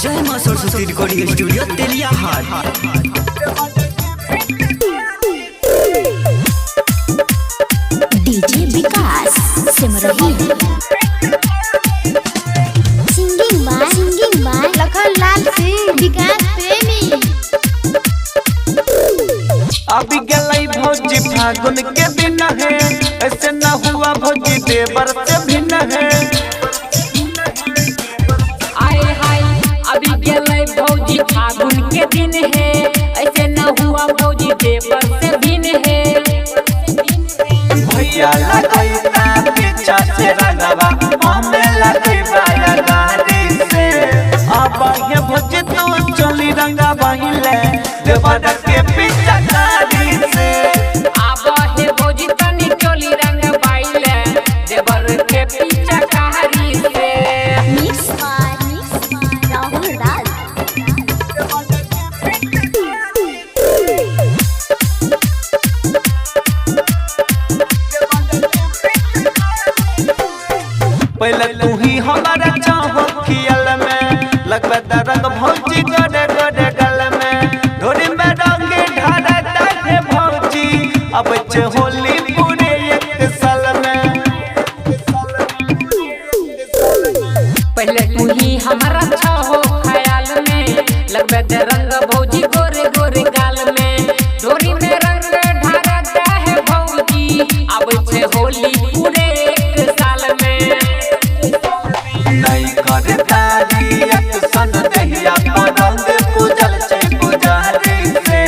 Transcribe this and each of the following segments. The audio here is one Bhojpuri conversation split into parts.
जय मां Saraswati recording studio Teliya Haat. DJ Vikas Simrahi singing by Lakhan Lal Singh Vikas Premi. अभी गलई भौजी फागुन के दिन है, ऐसे न हुआ भौजी देवर से भिन्न है। आए हाय अभी गलई भौजी फागुन के दिन है, ऐसे न हुआ भौजी देवर से भिन्न है। भैया लगई ना पीछा से रंगवा, हमें लगई बाया गाड़ी से। अब ये भौजी तू चली रंगा बहिले, देवर के पीछा गाड़ी से। अब हे भौजी तनी चोली रंग बाइले, देवर के पीछा कहारी से। Mix by Rahul Raj. पहले तू ही हमारा चाहो खियल में, लगबे रंग भौजी गोडे गोडे गल में। धोरी में रंग ढारता है भौजी, अब होली पूरे एक साल में। पहले तू ही हमारा अच्छा हो ख्याल में, लगबे रंग भौजी गोरे गोरे गाल में। डोरी में रंग ढारता है भौजी, अब छे होली पूरे एक साल में। नहीं करता रियत सन दहिया पर रंग पूजल छे पुजारी से।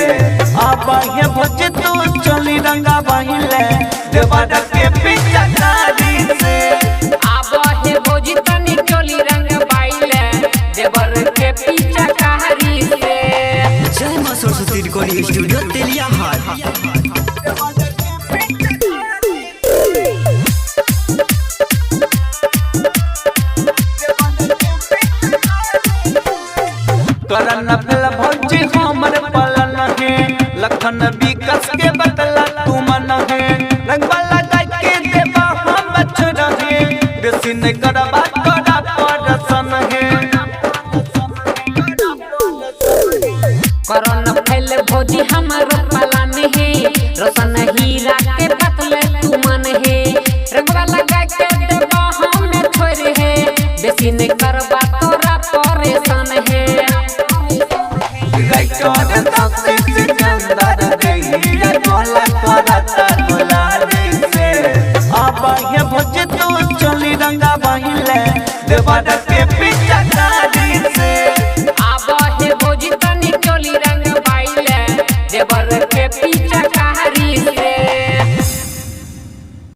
अब ये भौजी तू चली रंगा बहिले, देवर के पीछा गाड़ी से। अब हे भौजी तनी चोली रंग बाइले, देवर के पीछा कहारी से। जय मां सरस्वती रिकॉर्डिंग स्टूडियो तेलिया हाट। करन फल भौजी हमर पलन है, लखन विकस के बदला तू मन है। रंगवा लगा के देवा हम बच रहे, बेसी नहीं करबा तोरा परसन है। करन फैल भौजी हमर पलन है, रोशन हीरा के बदले तू मन है। रंगवा लगा के देवा हम छोड़ है, बेसी नहीं करबा तोरा परेशान है। राइटर सबसे सिकंदर देहिया गोला करता गुलारी से। अब ये भौजी तू चली रंगा बहिले, देवर के पीछा गाड़ी से। अब हे भौजी तनी चोली रंग बाइले, देवर